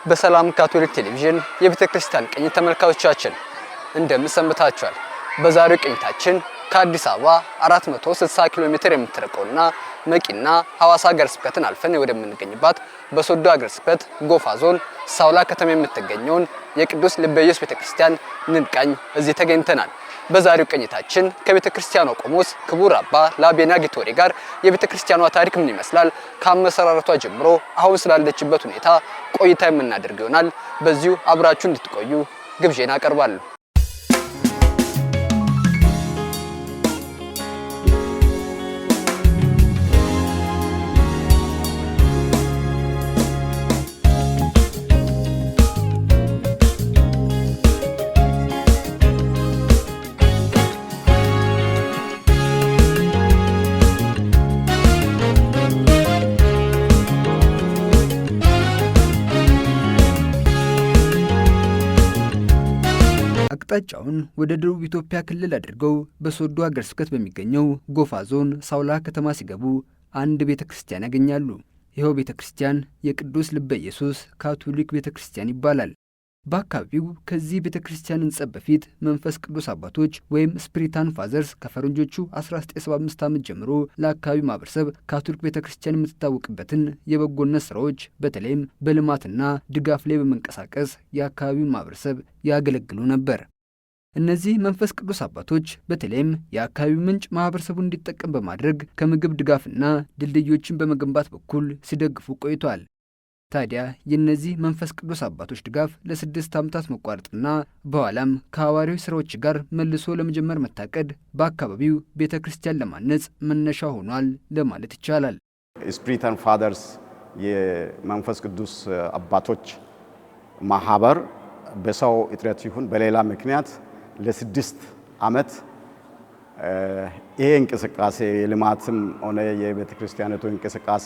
በሰላም ካቶሊክ ቴሌቪዥን የቤተክርስቲያን ቅኝት ተመልካቾቻችን እንደምን ሰንብታችኋል? በዛሬው ቅኝታችን ከአዲስ አበባ 460 ኪሎ ሜትር የምትርቀውና መቂና ሐዋሳ ሀገረ ስብከትን አልፈን ወደምንገኝባት በሶዶ ሀገረ ስብከት ጎፋ ዞን ሳውላ ከተማ የምትገኘውን የቅዱስ ልበ ኢየሱስ ቤተክርስቲያን ንንቃኝ እዚህ ተገኝተናል። በዛሬው ቅኝታችን ከቤተክርስቲያኗ ቆሞስ ክቡር አባ ላቤና ጊቶሪ ጋር የቤተክርስቲያኗ ታሪክ ምን ይመስላል፣ ከአመሰራረቷ ጀምሮ አሁን ስላለችበት ሁኔታ ቆይታ የምናደርግ ይሆናል። በዚሁ አብራችሁ እንድትቆዩ ግብዣን አቀርባለሁ። አቅጣጫውን ወደ ደቡብ ኢትዮጵያ ክልል አድርገው በሶዶ ሀገረ ስብከት በሚገኘው ጎፋ ዞን ሳውላ ከተማ ሲገቡ አንድ ቤተክርስቲያን ያገኛሉ። ይኸው ቤተክርስቲያን የቅዱስ ልበ ኢየሱስ ካቶሊክ ቤተክርስቲያን ይባላል። በአካባቢው ከዚህ ቤተክርስቲያን ሕንጻ በፊት መንፈስ ቅዱስ አባቶች ወይም ስፒሪታን ፋዘርስ ከፈረንጆቹ 1975 ዓመት ጀምሮ ለአካባቢው ማህበረሰብ ካቶሊክ ቤተክርስቲያን የምትታወቅበትን የበጎነት ስራዎች በተለይም በልማትና ድጋፍ ላይ በመንቀሳቀስ የአካባቢውን ማህበረሰብ ያገለግሉ ነበር። እነዚህ መንፈስ ቅዱስ አባቶች በተለይም የአካባቢው ምንጭ ማህበረሰቡን እንዲጠቀም በማድረግ ከምግብ ድጋፍና ድልድዮችን በመገንባት በኩል ሲደግፉ ቆይቷል። ታዲያ የእነዚህ መንፈስ ቅዱስ አባቶች ድጋፍ ለ6 ዓመታት መቋረጥና በኋላም ከሐዋርያዊ ስራዎች ጋር መልሶ ለመጀመር መታቀድ በአካባቢው ቤተ ክርስቲያን ለማነጽ መነሻ ሆኗል ለማለት ይቻላል። ስፒሪታን ፋዘርስ የመንፈስ ቅዱስ አባቶች ማህበር በሰው እጥረት ይሁን በሌላ ምክንያት ለ6 ዓመት ይሄ እንቅስቃሴ የልማትም ሆነ የቤተ ክርስቲያናቱ እንቅስቃሴ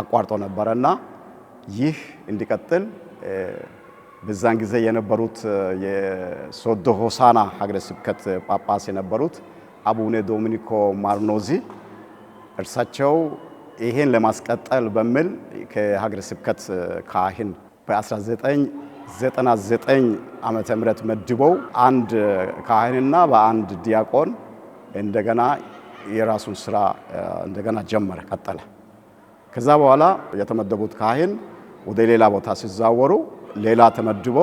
አቋርጦ ነበርና ይህ እንዲቀጥል በዛን ጊዜ የነበሩት የሶዶ ሆሳና ሀገረ ስብከት ጳጳስ የነበሩት አቡነ ዶሚኒኮ ማርኖዚ እርሳቸው ይሄን ለማስቀጠል በሚል ከሀገረ ስብከት ካህን በ1999 ዓመተ ምህረት መድበው አንድ ካህንና በአንድ ዲያቆን እንደገና የራሱን ስራ እንደገና ጀመረ ቀጠለ። ከዛ በኋላ የተመደቡት ካህን ወደ ሌላ ቦታ ሲዛወሩ ሌላ ተመድቦ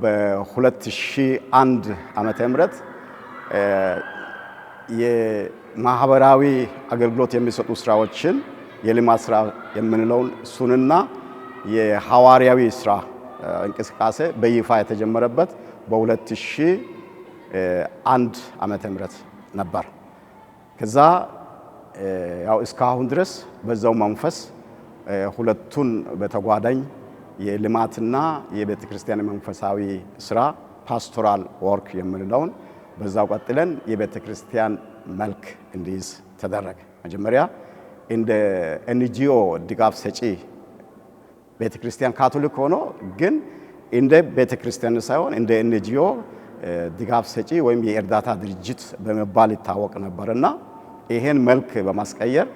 በ2001 ዓመተ ምህረት የማህበራዊ አገልግሎት የሚሰጡ ስራዎችን የልማት ስራ የምንለውን እሱንና የሐዋርያዊ ስራ እንቅስቃሴ በይፋ የተጀመረበት በ2001 ዓመተ ምህረት ነበር። ከዛ ያው እስካሁን ድረስ በዛው መንፈስ ሁለቱን በተጓዳኝ የልማትና የቤተ ክርስቲያን መንፈሳዊ ስራ ፓስቶራል ወርክ የምንለውን በዛው ቀጥለን የቤተ ክርስቲያን መልክ እንዲይዝ ተደረገ። መጀመሪያ እንደ ኤንጂኦ ድጋፍ ሰጪ ቤተ ክርስቲያን ካቶሊክ ሆኖ ግን እንደ ቤተ ክርስቲያን ሳይሆን እንደ ኤንጂኦ ድጋፍ ሰጪ ወይም የእርዳታ ድርጅት በመባል ይታወቅ ነበርና ይሄን መልክ በማስቀየር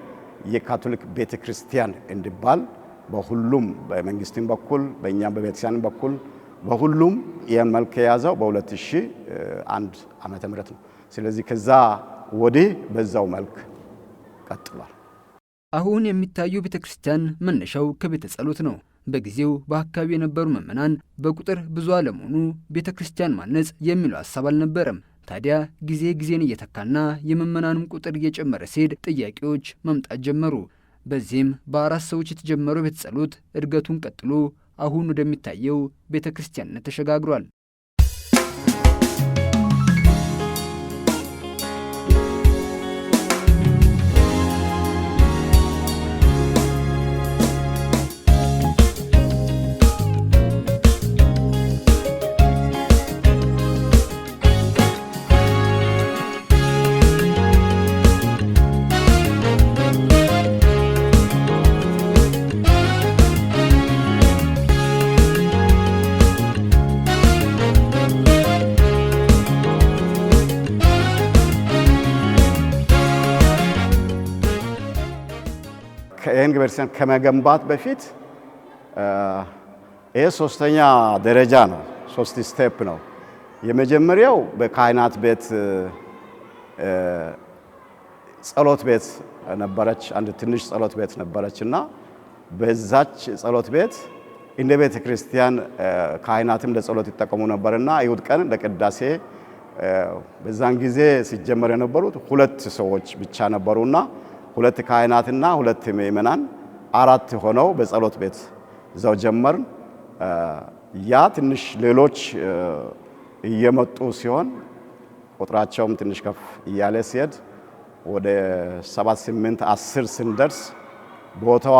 የካቶሊክ ቤተ ክርስቲያን እንዲባል በሁሉም በመንግስትም በኩል በእኛም በቤተክርስቲያን በኩል በሁሉም ይሄን መልክ የያዘው በ2001 ዓመተ ምህረት ነው። ስለዚህ ከዛ ወዲህ በዛው መልክ ቀጥሏል። አሁን የሚታየው ቤተክርስቲያን መነሻው ከቤተ ጸሎት ነው። በጊዜው በአካባቢ የነበሩ ምዕመናን በቁጥር ብዙ አለመሆኑ ቤተክርስቲያን ማነጽ የሚለው ሐሳብ አልነበረም። ታዲያ ጊዜን እየተካና የምዕመናኑም ቁጥር እየጨመረ ሲሄድ ጥያቄዎች መምጣት ጀመሩ። በዚህም በ4 ሰዎች የተጀመረው ቤተ ጸሎት እድገቱን ቀጥሎ አሁን ወደሚታየው ቤተክርስቲያንነት ተሸጋግሯል። ይህን ቤተክርስቲያን ከመገንባት በፊት ይሄ ሶስተኛ ደረጃ ነው። 3 ስቴፕ ነው። የመጀመሪያው በካህናት ቤት ጸሎት ቤት ነበረች። አንድ ትንሽ ጸሎት ቤት ነበረችና በዛች ጸሎት ቤት እንደ ቤተ ክርስቲያን ካህናትም ለጸሎት ይጠቀሙ ነበርና አይሁድ ቀን ለቅዳሴ በዛን ጊዜ ሲጀመር የነበሩት 2 ሰዎች ብቻ ነበሩና 2 ካህናትና 2 ምእመናን 4 ሆነው በጸሎት ቤት እዛው ጀመርን። ያ ትንሽ ሌሎች እየመጡ ሲሆን ቁጥራቸውም ትንሽ ከፍ እያለ ሲሄድ ወደ 7 8 10 ስንደርስ ቦታዋ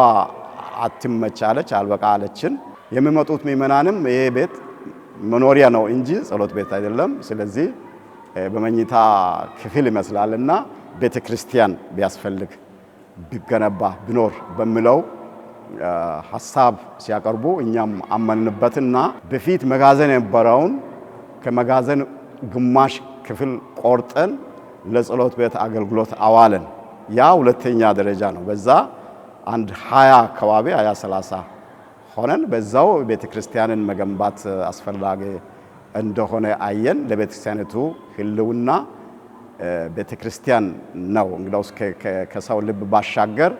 አትመቻለች፣ አልበቃ አለችን። የሚመጡት ምእመናንም ይሄ ቤት መኖሪያ ነው እንጂ ጸሎት ቤት አይደለም፣ ስለዚህ በመኝታ ክፍል ይመስላልና ቤተ ክርስቲያን ቢያስፈልግ ቢገነባ ቢኖር በሚለው ሐሳብ ሲያቀርቡ እኛም አመንንበትና በፊት መጋዘን የነበረውን ከመጋዘን ግማሽ ክፍል ቆርጠን ለጸሎት ቤት አገልግሎት አዋለን። ያ ሁለተኛ ደረጃ ነው። በዛ አንድ 20 አካባቢ 20-30 ሆነን በዛው ቤተክርስቲያንን መገንባት አስፈላጊ እንደሆነ አየን። ለቤተክርስቲያኒቱ ህልውና ቤተክርስቲያን ነው። እንግዲያውስ ከሰው ልብ ባሻገር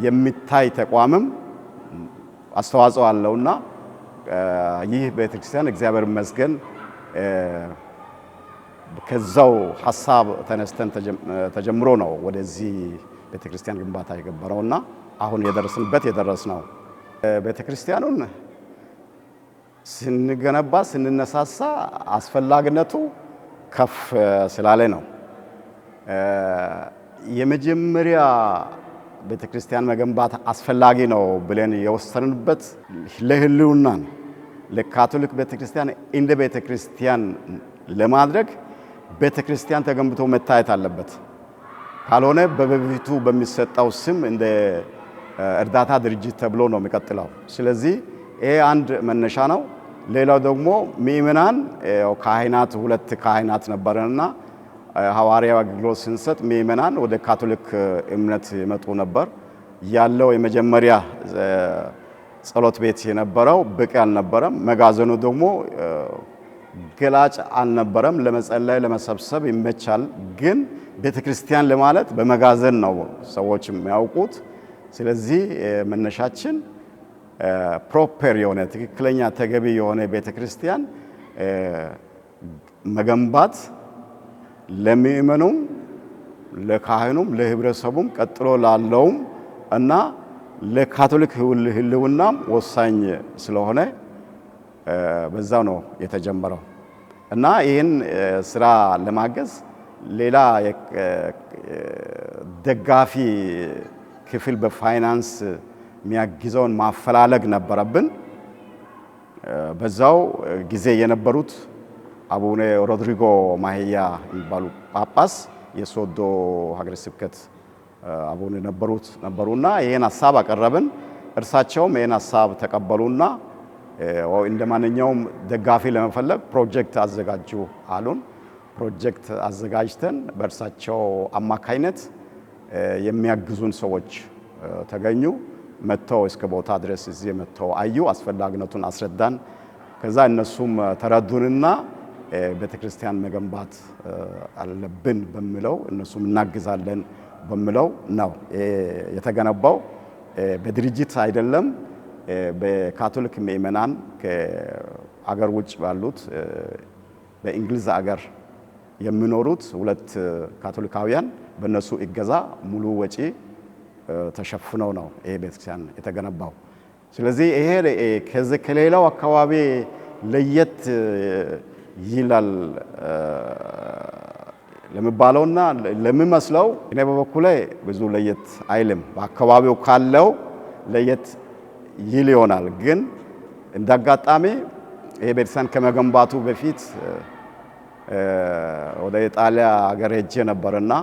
የሚታይ ተቋምም አስተዋጽኦ አለውና ይህ ቤተክርስቲያን እግዚአብሔር ይመስገን ከዛው ሐሳብ ተነስተን ተጀምሮ ነው ወደዚህ ቤተክርስቲያን ግንባታ የገበረውና አሁን የደረስነው። ቤተክርስቲያኑን ስንገነባ ስንነሳሳ አስፈላጊነቱ ከፍ ስላለ ነው። የመጀመሪያ ቤተክርስቲያን መገንባት አስፈላጊ ነው ብለን የወሰንበት ለህልውና ለካቶሊክ ቤተክርስቲያን እንደ ቤተክርስቲያን ለማድረግ ቤተክርስቲያን ተገንብቶ መታየት አለበት። ካልሆነ በበፊቱ በሚሰጠው ስም እንደ እርዳታ ድርጅት ተብሎ ነው የሚቀጥለው። ስለዚህ ይሄ አንድ መነሻ ነው። ሌላው ደግሞ ምእመናን ካህናት 2 ካህናት ነበርና ሐዋርያዊ አገልግሎት ስንሰጥ ምእመናን ወደ ካቶሊክ እምነት ይመጡ ነበር። ያለው የመጀመሪያ ጸሎት ቤት የነበረው በቂ አልነበረም። መጋዘኑ ደግሞ ገላጭ አልነበረም። ለመጸለይ ለመሰብሰብ ይመቻል፣ ግን ቤተክርስቲያን ለማለት በመጋዘን ነው ሰዎች የሚያውቁት። ስለዚህ መነሻችን ፕሮፐር የሆነ ትክክለኛ ተገቢ የሆነ ቤተክርስቲያን መገንባት ለምእመኑም ለካህኑም ለህብረተሰቡም ቀጥሎ ላለውም እና ለካቶሊክ ህልውናም ወሳኝ ስለሆነ በዛው ነው የተጀመረው እና ይህን ስራ ለማገዝ ሌላ ደጋፊ ክፍል በፋይናንስ የሚያግዘውን ማፈላለግ ነበረብን። በዛው ጊዜ የነበሩት አቡነ ሮድሪጎ ማህያ የሚባሉ ጳጳስ የሶዶ ሀገረ ስብከት አቡነ ነበሩና ይሄን ሐሳብ አቀረብን። እርሳቸውም ይሄን ሐሳብ ተቀበሉና እንደማንኛውም ደጋፊ ለመፈለግ ፕሮጀክት አዘጋጁ አሉን። ፕሮጀክት አዘጋጅተን በእርሳቸው አማካይነት የሚያግዙን ሰዎች ተገኙ። መጥተው እስከ ቦታ ድረስ እዚህ መጥተው አዩ፣ አስፈላጊነቱን አስረዳን። ከዛ እነሱም ተረዱንና ቤተክርስቲያን መገንባት አለብን በሚለው እነሱም እናግዛለን በሚለው ነው የተገነባው። በድርጅት አይደለም። በካቶሊክ ምእመናን ከአገር ውጭ ባሉት በእንግሊዝ አገር የሚኖሩት 2 ካቶሊካውያን በእነሱ እገዛ ሙሉ ወጪ ተሸፍነው ነው ይሄ ቤተክርስቲያን የተገነባው። ስለዚህ ይሄ ከሌላው አካባቢ ለየት ይላል ለሚባለውና ለሚመስለው እኔ በበኩሌ ብዙ ለየት አይልም። በአካባቢው ካለው ለየት ይል ይሆናል። ግን እንዳጋጣሚ ይሄ ቤተክርስቲያን ከመገንባቱ በፊት ወደ ኢጣሊያ ሀገር ሄጄ ነበርና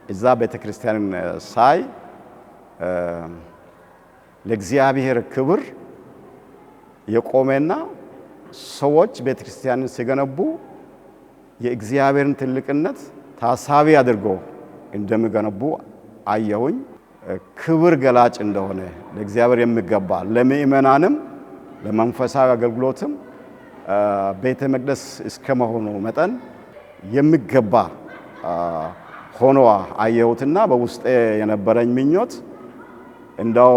እዛ ቤተክርስቲያንን ሳይ ለእግዚአብሔር ክብር የቆመና ሰዎች ቤተክርስቲያንን ሲገነቡ የእግዚአብሔርን ትልቅነት ታሳቢ አድርገው እንደሚገነቡ አየሁኝ። ክብር ገላጭ እንደሆነ ለእግዚአብሔር የሚገባ ለምእመናንም ለመንፈሳዊ አገልግሎትም ቤተ መቅደስ እስከመሆኑ መጠን የሚገባ ሆኖ አየሁትና በውስጤ የነበረኝ ምኞት እንደው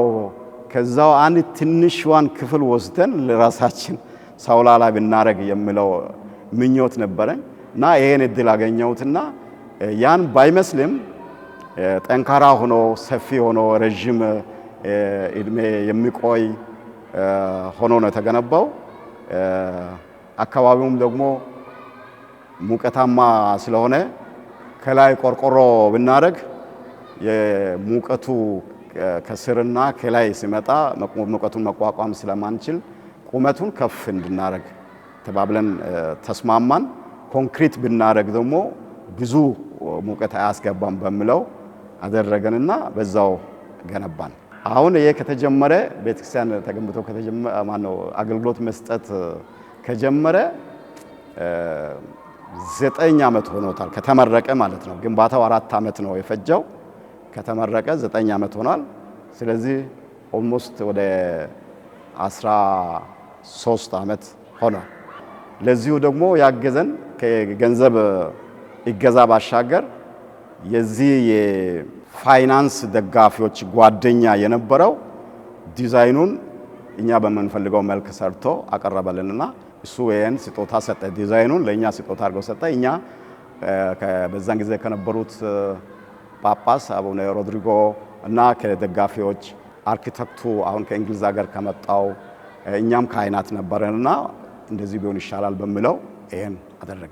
ከዛው አንድ ትንሽዋን ክፍል ወስደን ለራሳችን ሳውላ ላይ ብናረግ የሚለው ምኞት ነበረኝ እና ይሄን እድል አገኘሁትና ያን ባይመስልም ጠንካራ ሆኖ ሰፊ ሆኖ ረጅም እድሜ የሚቆይ ሆኖ ነው የተገነባው። አካባቢውም ደግሞ ሙቀታማ ስለሆነ ከላይ ቆርቆሮ ብናረግ የሙቀቱ ከስርና ከላይ ሲመጣ ሙቀቱን መቋቋም ስለማንችል ቁመቱን ከፍ እንድናረግ ተባብለን ተስማማን። ኮንክሪት ብናረግ ደግሞ ብዙ ሙቀት አያስገባም በሚለው አደረገንና በዛው ገነባን። አሁን ይሄ ከተጀመረ ቤተክርስቲያን ተገንብቶ ከተጀመረ አገልግሎት መስጠት ከጀመረ 9 ዓመት ሆኖታል። ከተመረቀ ማለት ነው። ግንባታው 4 ዓመት ነው የፈጀው። ከተመረቀ 9 ዓመት ሆኗል። ስለዚህ ኦልሞስት ወደ 13 ዓመት ሆኗል። ለዚሁ ደግሞ ያገዘን ከገንዘብ ይገዛ ባሻገር የዚህ የፋይናንስ ደጋፊዎች ጓደኛ የነበረው ዲዛይኑን እኛ በምንፈልገው መልክ ሰርቶ አቀረበልንና እሱ ይሄን ስጦታ ሰጠ። ዲዛይኑን ለኛ ስጦታ አድርጎ ሰጠ። እኛ በዛን ጊዜ ከነበሩት ጳጳስ አቡነ ሮድሪጎ እና ከደጋፊዎች አርኪቴክቱ አሁን ከእንግሊዝ ሀገር ከመጣው እኛም ካህናት ነበረንና እንደዚህ ቢሆን ይሻላል በሚለው ይሄን አደረገ።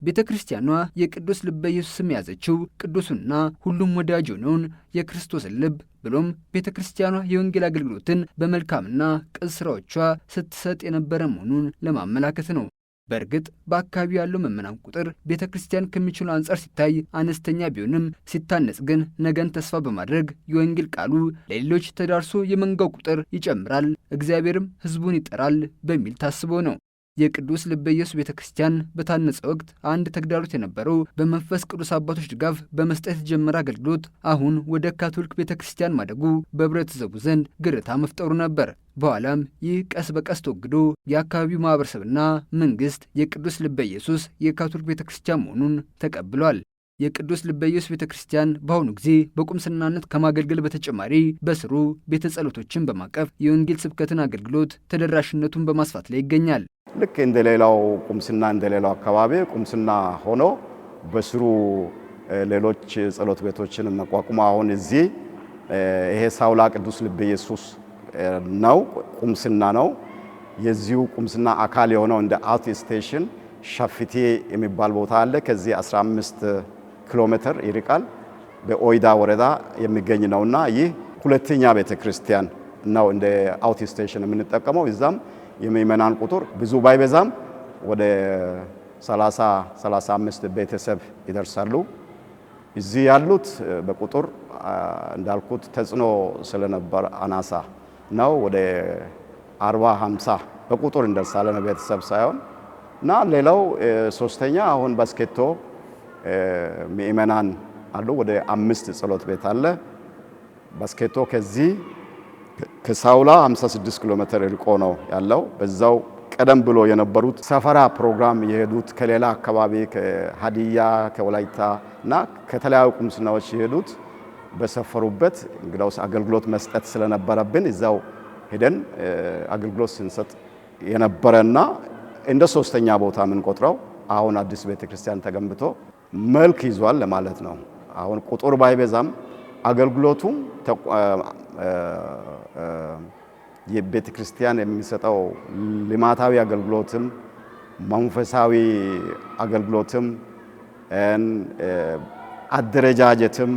ቤተ ክርስቲያኗ የቅዱስ ልበ ኢየሱስ ስም ያዘችው ቅዱሱና ሁሉም ወዳጅ የሆነውን የክርስቶስን ልብ ብሎም ቤተ ክርስቲያኗ የወንጌል አገልግሎትን በመልካምና ቅን ስራዎቿ ስትሰጥ የነበረ መሆኑን ለማመላከት ነው። በእርግጥ በአካባቢው ያለው ምዕመናን ቁጥር ቤተ ክርስቲያን ከሚችለው አንጻር ሲታይ አነስተኛ ቢሆንም ሲታነጽ ግን ነገን ተስፋ በማድረግ የወንጌል ቃሉ ለሌሎች ተዳርሶ የመንጋው ቁጥር ይጨምራል፣ እግዚአብሔርም ሕዝቡን ይጠራል በሚል ታስቦ ነው። የቅዱስ ልበ ኢየሱስ ቤተ ክርስቲያን በታነጸ ወቅት አንድ ተግዳሮት የነበረው በመንፈስ ቅዱስ አባቶች ድጋፍ በመስጠት የተጀመረ አገልግሎት አሁን ወደ ካቶሊክ ቤተ ክርስቲያን ማደጉ በህብረተሰቡ ዘንድ ግርታ መፍጠሩ ነበር። በኋላም ይህ ቀስ በቀስ ተወግዶ የአካባቢው ማህበረሰብና መንግስት የቅዱስ ልበ ኢየሱስ የካቶሊክ ቤተ ክርስቲያን መሆኑን ተቀብሏል። የቅዱስ ልበ ኢየሱስ ቤተ ክርስቲያን በአሁኑ ጊዜ በቁምስናነት ከማገልገል በተጨማሪ በስሩ ቤተ ጸሎቶችን በማቀፍ የወንጌል ስብከትን አገልግሎት ተደራሽነቱን በማስፋት ላይ ይገኛል። ልክ እንደሌላው ቁምስና እንደሌላው አካባቢ ቁምስና ሆኖ በስሩ ሌሎች ጸሎት ቤቶችን መቋቋም አሁን እዚህ ይሄ ሳውላ ቅዱስ ልበ ኢየሱስ ነው፣ ቁምስና ነው። የዚሁ ቁምስና አካል የሆነው እንደ አውት ስቴሽን ሻፍቴ የሚባል ቦታ አለ። ከዚህ 15 ኪሎ ሜትር ይርቃል። በኦይዳ ወረዳ የሚገኝ ነውና ይህ ሁለተኛ ቤተክርስቲያን ነው እንደ አውት ስቴሽን የምንጠቀመው። እዛም የምእመናን ቁጥር ብዙ ባይበዛም ወደ 30-35 ቤተሰብ ይደርሳሉ። እዚህ ያሉት በቁጥር እንዳልኩት ተጽዕኖ ስለነበር አናሳ ነው። ወደ 40-50 በቁጥር እንደርሳለን ቤተሰብ ሳይሆን እና ሌላው ሶስተኛ አሁን ባስኬቶ ምእመናን አሉ። ወደ 5 ጸሎት ቤት አለ ባስኬቶ። ከዚህ ከሳውላ 56 ኪሎ ሜትር ርቆ ነው ያለው። በዛው ቀደም ብሎ የነበሩት ሰፈራ ፕሮግራም የሄዱት ከሌላ አካባቢ ከሀዲያ ከወላይታ እና ከተለያዩ ቁምስናዎች የሄዱት በሰፈሩበት እንግዳውስ አገልግሎት መስጠት ስለነበረብን እዛው ሄደን አገልግሎት ስንሰጥ የነበረና እንደ ሶስተኛ ቦታ የምንቆጥረው አሁን አዲስ ቤተክርስቲያን ተገንብቶ መልክ ይዟል ለማለት ነው። አሁን ቁጥር ባይበዛም አገልግሎቱ የቤተክርስቲያን የሚሰጠው ልማታዊ አገልግሎትም መንፈሳዊ አገልግሎትም አደረጃጀትም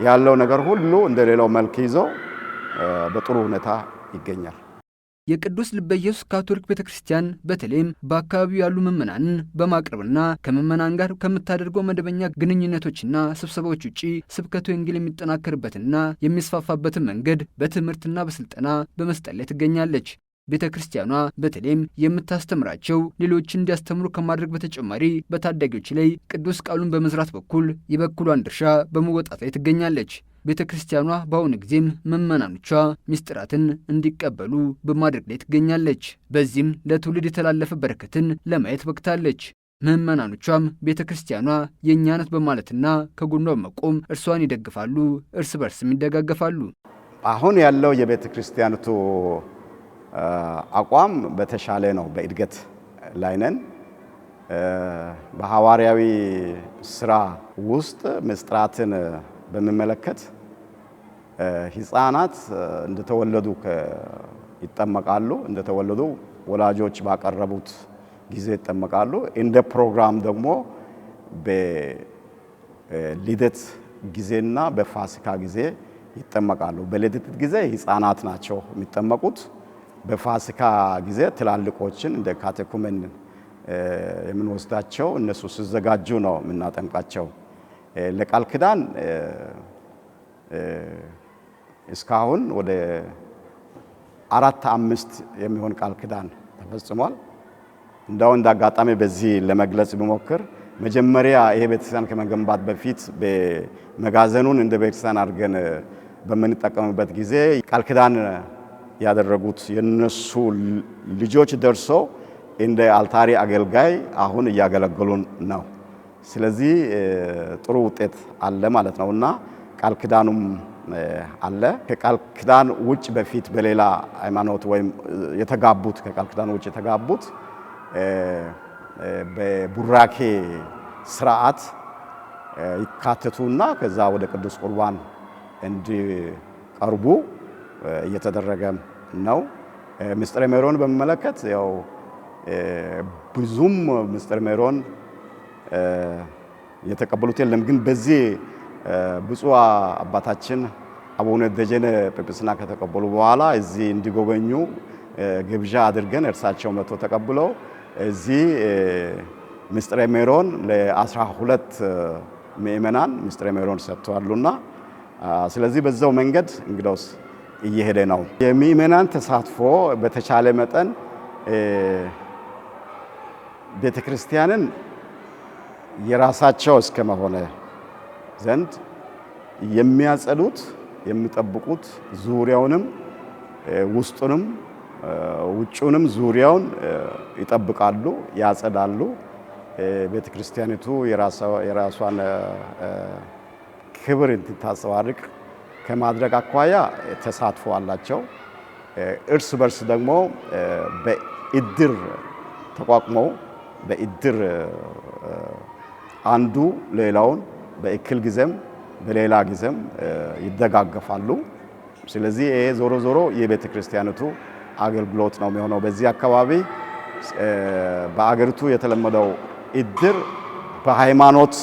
ያለው ነገር ሁሉ እንደሌላው መልክ ይዞ በጥሩ ሁኔታ ይገኛል። የቅዱስ ልበ ኢየሱስ ካቶሊክ ቤተ ክርስቲያን በተለይም በአካባቢው ያሉ ምዕመናንን በማቅረብና ከምዕመናን ጋር ከምታደርገው መደበኛ ግንኙነቶችና ስብሰባዎች ውጪ ስብከተ ወንጌል የሚጠናከርበትና የሚስፋፋበትን መንገድ በትምህርትና በስልጠና በመስጠት ላይ ትገኛለች። ቤተ ክርስቲያኗ በተለይም የምታስተምራቸው ሌሎችን እንዲያስተምሩ ከማድረግ በተጨማሪ በታዳጊዎች ላይ ቅዱስ ቃሉን በመዝራት በኩል የበኩሏን ድርሻ በመወጣት ላይ ትገኛለች። ቤተ ክርስቲያኗ በአሁኑ ጊዜም ምዕመናኖቿ ምስጢራትን እንዲቀበሉ በማድረግ ላይ ትገኛለች። በዚህም ለትውልድ የተላለፈ በረከትን ለማየት በቅታለች። ምዕመናኖቿም ቤተ ክርስቲያኗ የእኛ ናት በማለትና ከጎኗ በመቆም እርሷን ይደግፋሉ፣ እርስ በርስም ይደጋገፋሉ። አሁን ያለው የቤተ ክርስቲያኒቱ አቋም በተሻለ ነው። በእድገት ላይ ነን። በሐዋርያዊ ስራ ውስጥ ምስጢራትን በሚመለከት ሕፃናት እንደተወለዱ ይጠመቃሉ። እንደተወለዱ ወላጆች ባቀረቡት ጊዜ ይጠመቃሉ። እንደ ፕሮግራም ደግሞ በልደት ጊዜና በፋሲካ ጊዜ ይጠመቃሉ። በልደት ጊዜ ሕፃናት ናቸው የሚጠመቁት። በፋሲካ ጊዜ ትላልቆችን እንደ ካቴኩሜን የምንወስዳቸው እነሱ ሲዘጋጁ ነው የምናጠምቃቸው። ለቃል ኪዳን እስካሁን ወደ 4-5 የሚሆን ቃል ኪዳን ተፈጽሟል። እንዳው እንደ አጋጣሚ በዚህ ለመግለጽ ብሞክር መጀመሪያ ይሄ ቤተክርስቲያን ከመገንባት በፊት በመጋዘኑን እንደ ቤተክርስቲያን አድርገን በምንጠቀምበት ጊዜ ቃል ኪዳን ያደረጉት የነሱ ልጆች ደርሶ እንደ አልታሪ አገልጋይ አሁን እያገለገሉን ነው። ስለዚህ ጥሩ ውጤት አለ ማለት ነውና ቃል ኪዳኑም አለ። ከቃል ኪዳን ውጭ በፊት በሌላ ሃይማኖት ወይም የተጋቡት ከቃል ኪዳን ውጭ የተጋቡት በቡራኬ ስርዓት ይካተቱና ከዛ ወደ ቅዱስ ቁርባን እንዲቀርቡ እየተደረገ ነው። ምስጢረ ሜሮን በሚመለከት ያው ብዙም ምስጢረ ሜሮን የተቀበሉት የለም። ግን በዚህ ብፁዕ አባታችን አቡነ ደጀነ ጵጵስና ከተቀበሉ በኋላ እዚህ እንዲጎበኙ ግብዣ አድርገን እርሳቸው መጥቶ ተቀብለው እዚህ ምስጢረ ሜሮን ለ12 ምእመናን ምስጢረ ሜሮን ሰጥተዋልና ስለዚህ በዛው መንገድ እንግዲያውስ እየሄደ ነው። የምእመናን ተሳትፎ በተቻለ መጠን ቤተክርስቲያንን የራሳቸው እስከ መሆነ ዘንድ የሚያጸዱት የሚጠብቁት ዙሪያውንም ውስጡንም ውጭውንም ዙሪያውን ይጠብቃሉ፣ ያጸዳሉ። ቤተክርስቲያኒቱ የራሷን ክብር እንድታንጸባርቅ ከማድረግ አኳያ ተሳትፎ አላቸው። እርስ በርስ ደግሞ በእድር ተቋቁመው በእድር አንዱ ሌላውን በእክል ጊዜም በሌላ ጊዜም ይደጋገፋሉ። ስለዚህ ይሄ ዞሮ ዞሮ የቤተ ክርስቲያኒቱ አገልግሎት ነው የሚሆነው። በዚህ አካባቢ በአገሪቱ የተለመደው እድር በሃይማኖት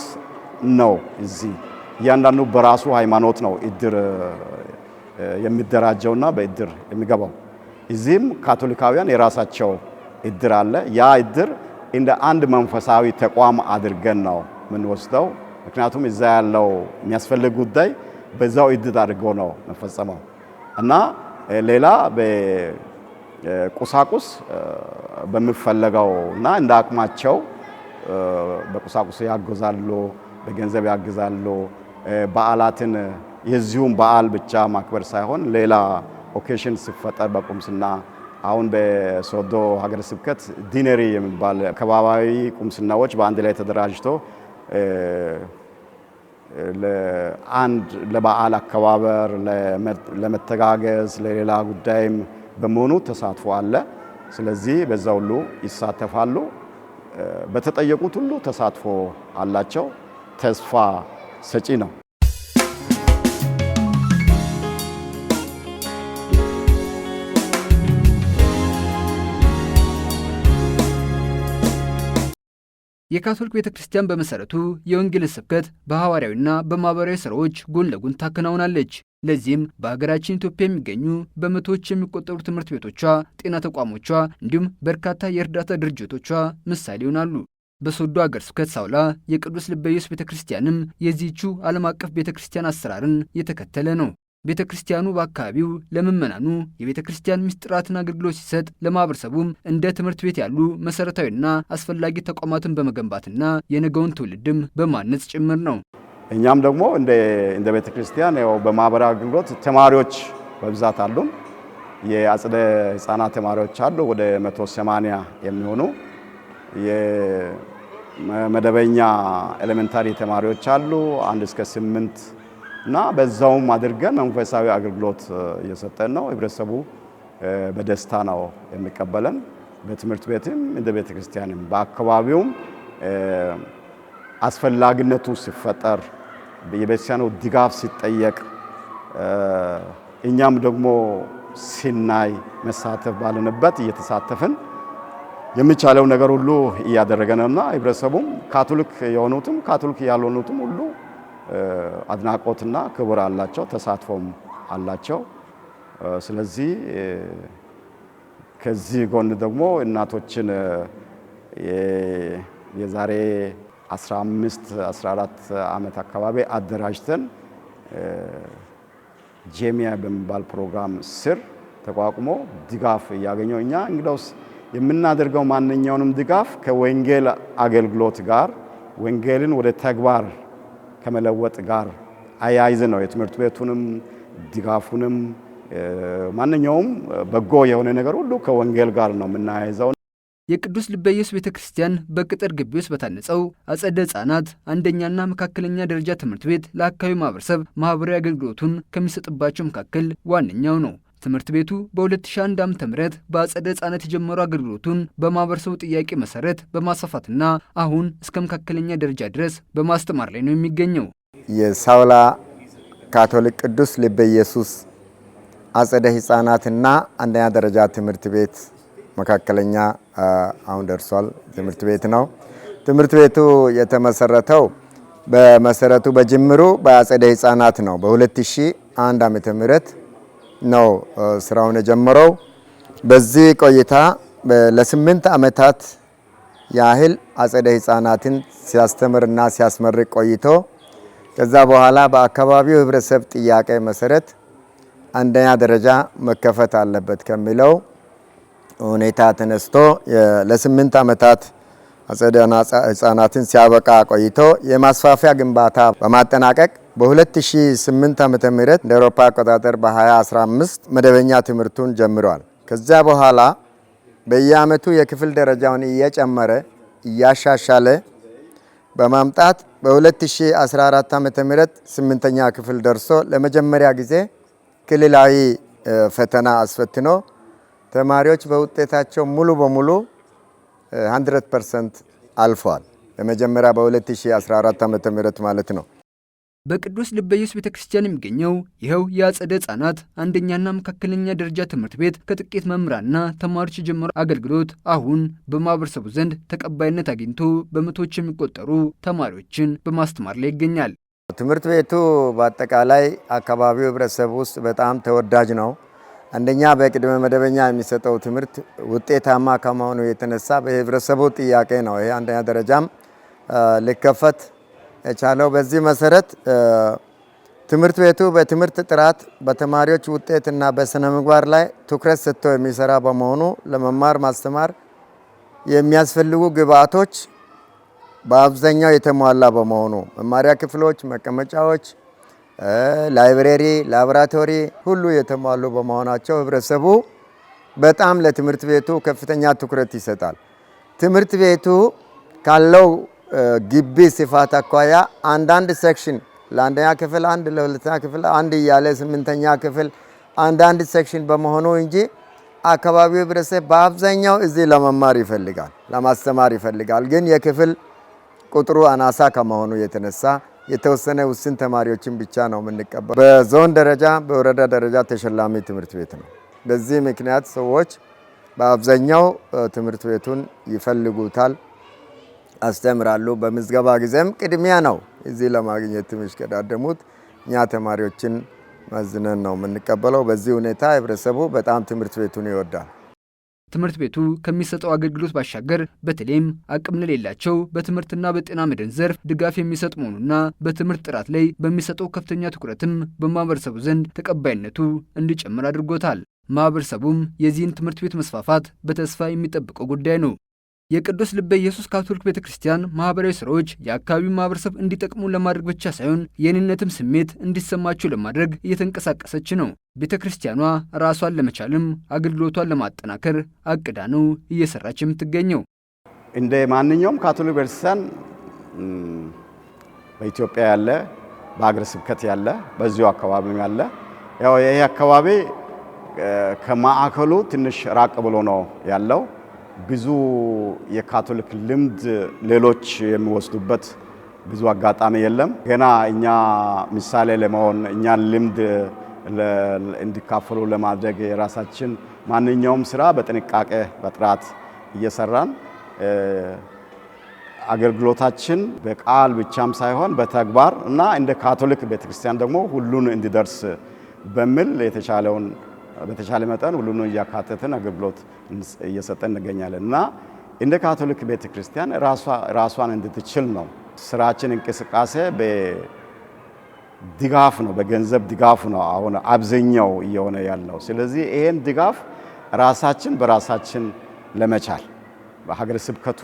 ነው። እዚህ እያንዳንዱ በራሱ ሃይማኖት ነው እድር የሚደራጀውና በእድር የሚገባው። እዚህም ካቶሊካውያን የራሳቸው እድር አለ። ያ እድር እንደ አንድ መንፈሳዊ ተቋም አድርገን ነው የምንወስደው። ምክንያቱም እዛ ያለው የሚያስፈልግ ጉዳይ በዛው እድር አድርገው ነው መፈጸመው እና ሌላ በቁሳቁስ በሚፈለገው እና እንደ አቅማቸው በቁሳቁስ ያግዛሉ፣ በገንዘብ ያግዛሉ። በዓላትን የዚሁም በዓል ብቻ ማክበር ሳይሆን ሌላ ኦኬሽን ሲፈጠር በቁምስና አሁን በሶዶ ሀገረ ስብከት ዲነሪ የሚባል ከባባዊ ቁምስናዎች በአንድ ላይ ተደራጅቶ ለበዓል አከባበር፣ ለመተጋገዝ፣ ለሌላ ጉዳይም በመሆኑ ተሳትፎ አለ። ስለዚህ በዛ ሁሉ ይሳተፋሉ። በተጠየቁት ሁሉ ተሳትፎ አላቸው። ተስፋ ሰጪ ነው። የካቶሊክ ቤተክርስቲያን በመሰረቱ የወንጌልን ስብከት በሐዋርያዊና በማህበራዊ ስራዎች ጎን ለጎን ታከናውናለች። ለዚህም በሀገራችን ኢትዮጵያ የሚገኙ በመቶዎች የሚቆጠሩ ትምህርት ቤቶቿ፣ ጤና ተቋሞቿ እንዲሁም በርካታ የእርዳታ ድርጅቶቿ ምሳሌ ይሆናሉ። በሶዶ ሀገረ ስብከት ሳውላ የቅዱስ ልበ ኢየሱስ ቤተክርስቲያንም የዚህቹ ዓለም አቀፍ ቤተክርስቲያን አሰራርን የተከተለ ነው። ቤተ ክርስቲያኑ በአካባቢው ለምእመናኑ የቤተ ክርስቲያን ምስጢራትን አገልግሎት ሲሰጥ ለማህበረሰቡም እንደ ትምህርት ቤት ያሉ መሰረታዊና አስፈላጊ ተቋማትን በመገንባትና የነገውን ትውልድም በማነጽ ጭምር ነው። እኛም ደግሞ እንደ ቤተ ክርስቲያን ያው በማህበራዊ አገልግሎት ተማሪዎች በብዛት አሉን። የአጸደ ሕፃናት ተማሪዎች አሉ ወደ 180 የሚሆኑ የመደበኛ ኤሌመንታሪ ተማሪዎች አሉ 1 እስከ 8 እና በዛውም አድርገን መንፈሳዊ አገልግሎት እየሰጠን ነው። ህብረተሰቡ በደስታ ነው የሚቀበለን። በትምህርት ቤትም እንደ ቤተ ክርስቲያንም በአካባቢውም አስፈላጊነቱ ሲፈጠር የቤተክርስቲያኑ ድጋፍ ሲጠየቅ እኛም ደግሞ ሲናይ መሳተፍ ባለንበት እየተሳተፍን የሚቻለው ነገር ሁሉ እያደረገንና ህብረተሰቡም ካቶሊክ የሆኑትም ካቶሊክ ያልሆኑትም ሁሉ አድናቆትና ክብር አላቸው፣ ተሳትፎም አላቸው። ስለዚህ ከዚህ ጎን ደግሞ እናቶችን የዛሬ 15-14 ዓመት አካባቢ አደራጅተን ጄሚያ በሚባል ፕሮግራም ስር ተቋቁሞ ድጋፍ እያገኘው እኛ እንግዲያውስ የምናደርገው ማንኛውንም ድጋፍ ከወንጌል አገልግሎት ጋር ወንጌልን ወደ ተግባር ከመለወጥ ጋር አያይዘን ነው የትምህርት ቤቱንም ድጋፉንም ማንኛውም በጎ የሆነ ነገር ሁሉ ከወንጌል ጋር ነው የምናያይዘው። የቅዱስ ልበ ኢየሱስ ቤተክርስቲያን በቅጥር ግቢ ውስጥ በታነጸው አጸደ ሕፃናት አንደኛና መካከለኛ ደረጃ ትምህርት ቤት ለአካባቢው ማህበረሰብ ማህበራዊ አገልግሎቱን ከሚሰጥባቸው መካከል ዋነኛው ነው። ትምህርት ቤቱ በ2001 ዓ.ም በአጸደ ሕፃናት የጀመረው አገልግሎቱን በማህበረሰቡ ጥያቄ መሰረት በማስፋፋትና አሁን እስከ መካከለኛ ደረጃ ድረስ በማስተማር ላይ ነው የሚገኘው። የሳውላ ካቶሊክ ቅዱስ ልበ ኢየሱስ አጸደ ሕፃናትና አንደኛ ደረጃ ትምህርት ቤት መካከለኛ አሁን ደርሷል ትምህርት ቤት ነው። ትምህርት ቤቱ የተመሰረተው በመሰረቱ በጅምሩ በአጸደ ሕፃናት ነው። በ2001 ዓ.ም ነው ስራውን የጀመረው። በዚህ ቆይታ ለ8 ዓመታት ያህል አጸደ ሕፃናትን ሲያስተምርና ሲያስመርቅ ቆይቶ ከዛ በኋላ በአካባቢው ህብረተሰብ ጥያቄ መሰረት አንደኛ ደረጃ መከፈት አለበት ከሚለው ሁኔታ ተነስቶ ለ8 ዓመታት አጸደ ሕፃናትን ሲያበቃ ቆይቶ የማስፋፊያ ግንባታ በማጠናቀቅ በ2008 ዓ.ም እንደ አውሮፓ አቆጣጠር በ2015 መደበኛ ትምህርቱን ጀምሯል። ከዚያ በኋላ በየዓመቱ የክፍል ደረጃውን እየጨመረ እያሻሻለ በማምጣት በ2014 ዓ.ም 8ኛ ክፍል ደርሶ ለመጀመሪያ ጊዜ ክልላዊ ፈተና አስፈትኖ ተማሪዎች በውጤታቸው ሙሉ በሙሉ 100% አልፈዋል። ለመጀመሪያ በ2014 ዓ.ም ማለት ነው። በቅዱስ ልበ ኢየሱስ ቤተክርስቲያን የሚገኘው ይኸው የአጸደ ሕፃናት አንደኛና መካከለኛ ደረጃ ትምህርት ቤት ከጥቂት መምህራንና ተማሪዎች የጀመረው አገልግሎት አሁን በማህበረሰቡ ዘንድ ተቀባይነት አግኝቶ በመቶዎች የሚቆጠሩ ተማሪዎችን በማስተማር ላይ ይገኛል። ትምህርት ቤቱ በአጠቃላይ አካባቢው ህብረተሰብ ውስጥ በጣም ተወዳጅ ነው። አንደኛ በቅድመ መደበኛ የሚሰጠው ትምህርት ውጤታማ ከመሆኑ የተነሳ በህብረተሰቡ ጥያቄ ነው ይሄ አንደኛ ደረጃም ሊከፈት የቻለው። በዚህ መሰረት ትምህርት ቤቱ በትምህርት ጥራት፣ በተማሪዎች ውጤት እና በስነ ምግባር ላይ ትኩረት ሰጥቶ የሚሰራ በመሆኑ ለመማር ማስተማር የሚያስፈልጉ ግብዓቶች በአብዛኛው የተሟላ በመሆኑ መማሪያ ክፍሎች፣ መቀመጫዎች፣ ላይብሬሪ፣ ላቦራቶሪ ሁሉ የተሟሉ በመሆናቸው ህብረተሰቡ በጣም ለትምህርት ቤቱ ከፍተኛ ትኩረት ይሰጣል። ትምህርት ቤቱ ካለው ግቢ ስፋት አኳያ አንዳንድ ሴክሽን ለአንደኛ ክፍል አንድ፣ ለሁለተኛ ክፍል አንድ እያለ 8ኛ ክፍል አንዳንድ ሴክሽን በመሆኑ እንጂ አካባቢው ህብረተሰብ በአብዛኛው እዚህ ለመማር ይፈልጋል፣ ለማስተማር ይፈልጋል። ግን የክፍል ቁጥሩ አናሳ ከመሆኑ የተነሳ የተወሰነ ውስን ተማሪዎችን ብቻ ነው የምንቀበል። በዞን ደረጃ በወረዳ ደረጃ ተሸላሚ ትምህርት ቤት ነው። በዚህ ምክንያት ሰዎች በአብዛኛው ትምህርት ቤቱን ይፈልጉታል፣ አስተምራሉ። በምዝገባ ጊዜም ቅድሚያ ነው እዚህ ለማግኘት የሚሽቀዳደሙት። እኛ ተማሪዎችን መዝነን ነው የምንቀበለው። በዚህ ሁኔታ ህብረተሰቡ በጣም ትምህርት ቤቱን ይወዳል። ትምህርት ቤቱ ከሚሰጠው አገልግሎት ባሻገር በተለይም አቅም ለሌላቸው በትምህርትና በጤና መድን ዘርፍ ድጋፍ የሚሰጥ መሆኑና በትምህርት ጥራት ላይ በሚሰጠው ከፍተኛ ትኩረትም በማህበረሰቡ ዘንድ ተቀባይነቱ እንዲጨምር አድርጎታል። ማህበረሰቡም የዚህን ትምህርት ቤት መስፋፋት በተስፋ የሚጠብቀው ጉዳይ ነው። የቅዱስ ልበ ኢየሱስ ካቶሊክ ቤተክርስቲያን ማህበራዊ ስራዎች የአካባቢው ማህበረሰብ እንዲጠቅሙ ለማድረግ ብቻ ሳይሆን የኔነትም ስሜት እንዲሰማቸው ለማድረግ እየተንቀሳቀሰች ነው። ቤተክርስቲያኗ ራሷን ለመቻልም አገልግሎቷን ለማጠናከር አቅዳ ነው እየሰራች የምትገኘው። እንደ ማንኛውም ካቶሊክ ቤተክርስቲያን በኢትዮጵያ ያለ በአገረ ስብከት ያለ በዚሁ አካባቢ ያለ ያው ይሄ አካባቢ ከማዕከሉ ትንሽ ራቅ ብሎ ነው ያለው። ብዙ የካቶሊክ ልምድ ሌሎች የሚወስዱበት ብዙ አጋጣሚ የለም። ገና እኛ ምሳሌ ለመሆን እኛን ልምድ እንዲካፈሉ ለማድረግ የራሳችን ማንኛውም ስራ በጥንቃቄ በጥራት እየሰራን አገልግሎታችን በቃል ብቻም ሳይሆን በተግባር እና እንደ ካቶሊክ ቤተክርስቲያን ደግሞ ሁሉን እንዲደርስ በሚል በተቻለ መጠን ሁሉን እያካተትን አገልግሎት እየሰጠን እንገኛለን እና እንደ ካቶሊክ ቤተክርስቲያን ራሷን እንድትችል ነው ስራችን። እንቅስቃሴ በድጋፍ ነው፣ በገንዘብ ድጋፍ ነው አሁን አብዛኛው እየሆነ ያለው። ስለዚህ ይሄን ድጋፍ ራሳችን በራሳችን ለመቻል በሀገረ ስብከቱ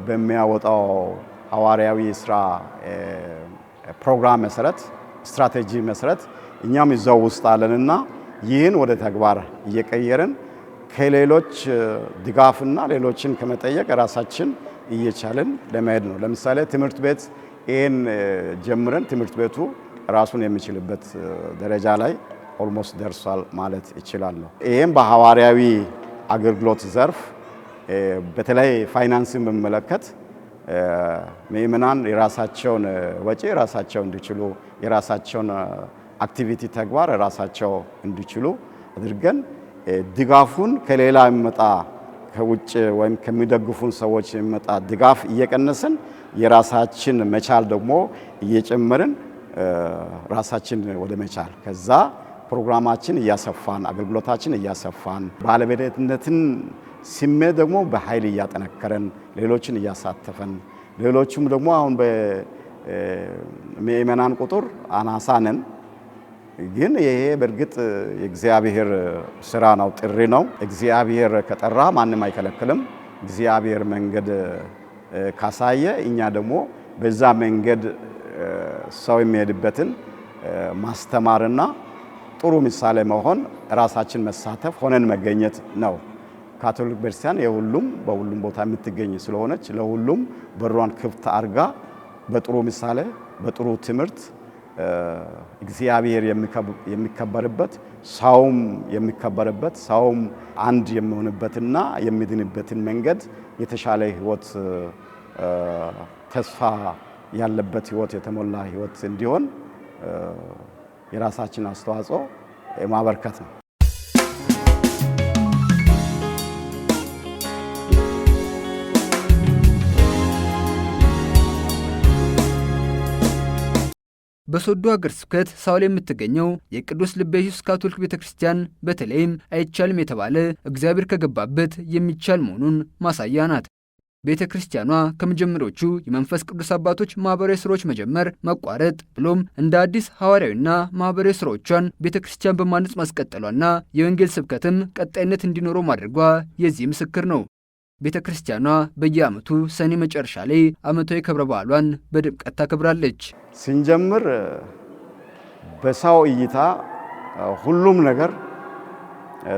በሚያወጣው ሐዋርያዊ ስራ ፕሮግራም መሰረት ስትራቴጂ መሰረት እኛም ይዘው ውስጥ አለንና ይህን ወደ ተግባር እየቀየርን ከሌሎች ድጋፍና ሌሎችን ከመጠየቅ ራሳችን እየቻልን ለመሄድ ነው። ለምሳሌ ትምህርት ቤት ይህን ጀምረን ትምህርት ቤቱ ራሱን የሚችልበት ደረጃ ላይ ኦልሞስት ደርሷል ማለት ይችላለሁ። ይህም በሐዋርያዊ አገልግሎት ዘርፍ በተለይ ፋይናንስን በሚመለከት ምእመናን የራሳቸውን ወጪ ራሳቸው እንዲችሉ የራሳቸውን አክቲቪቲ ተግባር ራሳቸው እንዲችሉ አድርገን ድጋፉን ከሌላ የሚመጣ ከውጭ ወይም ከሚደግፉን ሰዎች የሚመጣ ድጋፍ እየቀነስን የራሳችን መቻል ደግሞ እየጨመርን ራሳችን ወደ መቻል ከዛ ፕሮግራማችን እያሰፋን አገልግሎታችን እያሰፋን ባለቤትነትን ስሜት ደግሞ በኃይል እያጠነከረን ሌሎችን እያሳተፈን ሌሎቹም ደግሞ አሁን በምእመናን ቁጥር አናሳ ነን። ግን ይሄ በእርግጥ የእግዚአብሔር ስራ ነው፣ ጥሪ ነው። እግዚአብሔር ከጠራ ማንም አይከለክልም። እግዚአብሔር መንገድ ካሳየ እኛ ደግሞ በዛ መንገድ ሰው የሚሄድበትን ማስተማርና ጥሩ ምሳሌ መሆን ራሳችን መሳተፍ ሆነን መገኘት ነው። ካቶሊክ ቤተክርስቲያን የሁሉም በሁሉም ቦታ የምትገኝ ስለሆነች ለሁሉም በሯን ክፍት አርጋ በጥሩ ምሳሌ በጥሩ ትምህርት እግዚአብሔር የሚከበርበት ሰውም የሚከበርበት ሰውም አንድ የሚሆንበትና የሚድንበትን መንገድ የተሻለ ህይወት ተስፋ ያለበት ህይወት የተሞላ ህይወት እንዲሆን የራሳችን አስተዋጽኦ ማበርከት ነው። በሶዶ ሀገረ ስብከት ሳውል የምትገኘው የቅዱስ ልበ ኢየሱስ ካቶሊክ ቤተክርስቲያን በተለይም አይቻልም የተባለ እግዚአብሔር ከገባበት የሚቻል መሆኑን ማሳያ ናት። ቤተክርስቲያኗ ከመጀመሪያዎቹ የመንፈስ ቅዱስ አባቶች ማህበራዊ ስራዎች መጀመር፣ መቋረጥ ብሎም እንደ አዲስ ሐዋርያዊና ማህበራዊ ስራዎቿን ቤተክርስቲያን በማነጽ ማስቀጠሏና የወንጌል ስብከትም ቀጣይነት እንዲኖረው ማድረጓ የዚህ ምስክር ነው። ቤተክርስቲያኗ በየዓመቱ ሰኔ መጨረሻ ላይ ዓመታዊ ክብረ በዓሏን በድምቀት ታከብራለች። ስንጀምር በሰው እይታ ሁሉም ነገር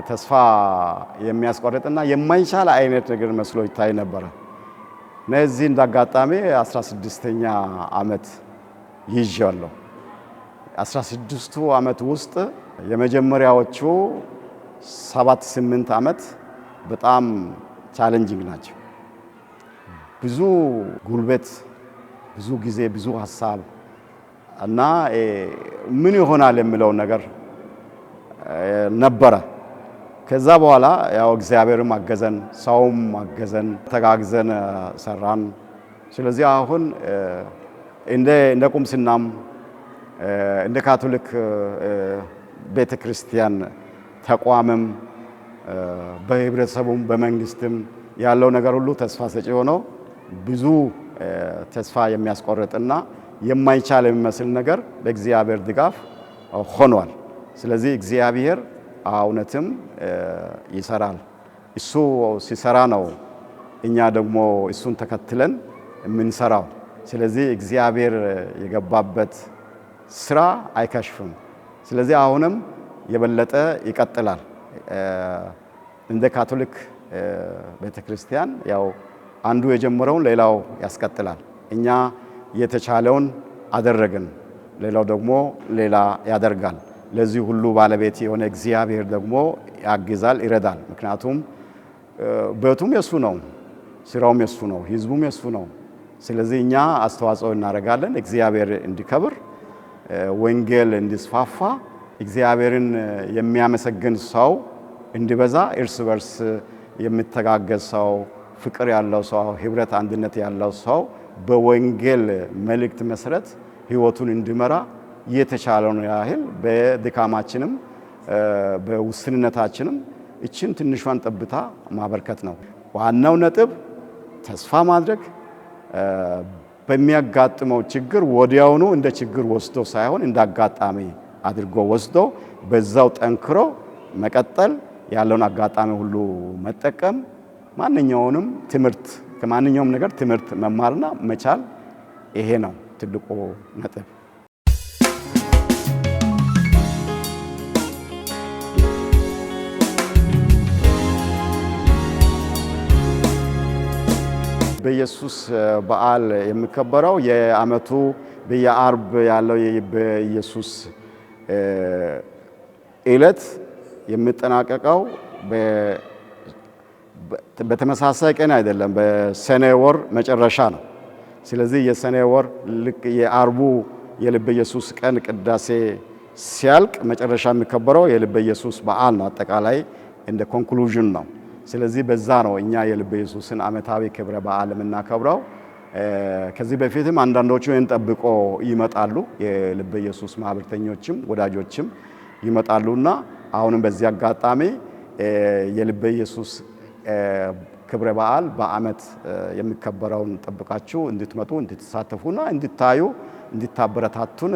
ተስፋ የሚያስቆርጥና የማይቻል አይነት ነገር መስሎ ይታይ ነበር። ነዚህ እንዳጋጣሚ 16ኛ ዓመት ይዣለሁ። 16ቱ ዓመት ውስጥ የመጀመሪያዎቹ 7-8 ዓመት በጣም ቻሌንጂንግ ናቸው። ብዙ ጉልበት፣ ብዙ ጊዜ፣ ብዙ ሀሳብ እና ምን ይሆናል የሚለው ነገር ነበረ። ከዛ በኋላ ያው እግዚአብሔርም አገዘን፣ ሰውም አገዘን፣ ተጋግዘን ሰራን። ስለዚህ አሁን እንደ ቁምስናም እንደ ካቶሊክ ቤተክርስቲያን ተቋምም በህብረተሰቡም በመንግስትም ያለው ነገር ሁሉ ተስፋ ሰጪ ሆኖ ብዙ ተስፋ የሚያስቆርጥና የማይቻል የሚመስል ነገር በእግዚአብሔር ድጋፍ ሆኗል። ስለዚህ እግዚአብሔር እውነትም ይሰራል። እሱ ሲሰራ ነው እኛ ደግሞ እሱን ተከትለን የምንሰራው። ስለዚህ እግዚአብሔር የገባበት ስራ አይከሽፍም። ስለዚህ አሁንም የበለጠ ይቀጥላል። እንደ ካቶሊክ ቤተክርስቲያን ያው አንዱ የጀመረውን ሌላው ያስቀጥላል። እኛ የተቻለውን አደረግን፣ ሌላው ደግሞ ሌላ ያደርጋል። ለዚህ ሁሉ ባለቤት የሆነ እግዚአብሔር ደግሞ ያግዛል፣ ይረዳል። ምክንያቱም ቤቱም የሱ ነው፣ ስራውም የሱ ነው፣ ህዝቡም የሱ ነው። ስለዚህ እኛ አስተዋጽኦ እናደርጋለን፣ እግዚአብሔር እንዲከብር፣ ወንጌል እንዲስፋፋ፣ እግዚአብሔርን የሚያመሰግን ሰው እንዲበዛ፣ እርስ በርስ የሚተጋገዝ ሰው፣ ፍቅር ያለው ሰው፣ ህብረት አንድነት ያለው ሰው በወንጌል መልእክት መሰረት ህይወቱን እንዲመራ የተቻለውን ያህል በድካማችንም በውስንነታችንም እችን ትንሿን ጠብታ ማበርከት ነው። ዋናው ነጥብ ተስፋ ማድረግ፣ በሚያጋጥመው ችግር ወዲያውኑ እንደ ችግር ወስዶ ሳይሆን እንደ አጋጣሚ አድርጎ ወስዶ በዛው ጠንክሮ መቀጠል፣ ያለውን አጋጣሚ ሁሉ መጠቀም፣ ማንኛውንም ትምህርት ከማንኛውም ነገር ትምህርት መማርና መቻል፣ ይሄ ነው ትልቁ ነጥብ። በኢየሱስ በዓል የሚከበረው የዓመቱ በየአርብ ያለው በኢየሱስ ዕለት የሚጠናቀቀው በተመሳሳይ ቀን አይደለም፣ በሰኔ ወር መጨረሻ ነው። ስለዚህ የሰኔ ወር ልክ የአርቡ የልበ ኢየሱስ ቀን ቅዳሴ ሲያልቅ መጨረሻ የሚከበረው የልበ ኢየሱስ በዓል ነው። አጠቃላይ እንደ ኮንክሉዥን ነው። ስለዚህ በዛ ነው እኛ የልበ ኢየሱስን ዓመታዊ ክብረ በዓል የምናከብረው። ከዚህ በፊትም አንዳንዶቹ ይህን ጠብቆ ይመጣሉ፣ የልበ ኢየሱስ ማህበርተኞችም ወዳጆችም ይመጣሉና አሁንም በዚህ አጋጣሚ የልበ ኢየሱስ ክብረ በዓል በዓመት የሚከበረውን ጠብቃችሁ እንድትመጡ እንድትሳተፉና እንድታዩ እንድታበረታቱን፣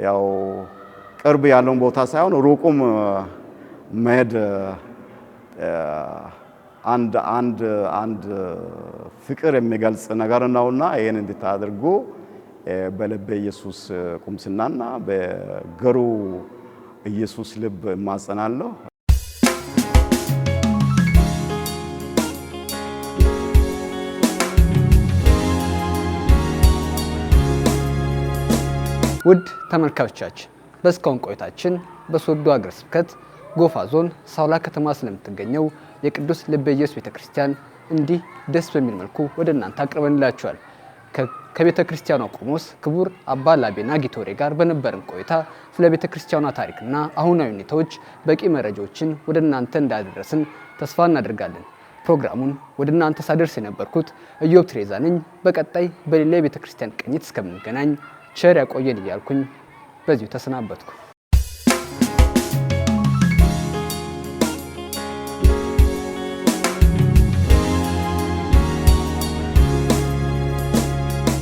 ያው ቅርብ ያለውን ቦታ ሳይሆን ሩቁም መሄድ አንድ ፍቅር የሚገልጽ ነገር ነውና ይሄን እንድታደርጉ በልበ ኢየሱስ ቁምስናና በገሩ ኢየሱስ ልብ እማጸናለሁ። ውድ ተመልካቾቻችን በእስካሁን ቆይታችን በሶዶ ሀገረ ስብከት ጎፋ ዞን ሳውላ ከተማ ስለምትገኘው የቅዱስ ልበ ኢየሱስ ቤተክርስቲያን እንዲህ ደስ በሚል መልኩ ወደ እናንተ አቅርበንላችኋል። ከቤተ ክርስቲያኗ ቆሞስ ክቡር አባ ላቤና ጊቶሬ ጋር በነበረን ቆይታ ስለ ቤተ ክርስቲያኗ ታሪክና አሁናዊ ሁኔታዎች በቂ መረጃዎችን ወደ እናንተ እንዳደረስን ተስፋ እናደርጋለን። ፕሮግራሙን ወደ እናንተ ሳደርስ የነበርኩት ኢዮብ ትሬዛ ነኝ። በቀጣይ በሌላ የቤተ ክርስቲያን ቅኝት እስከምንገናኝ ቸር ያቆየን እያልኩኝ በዚሁ ተሰናበትኩ።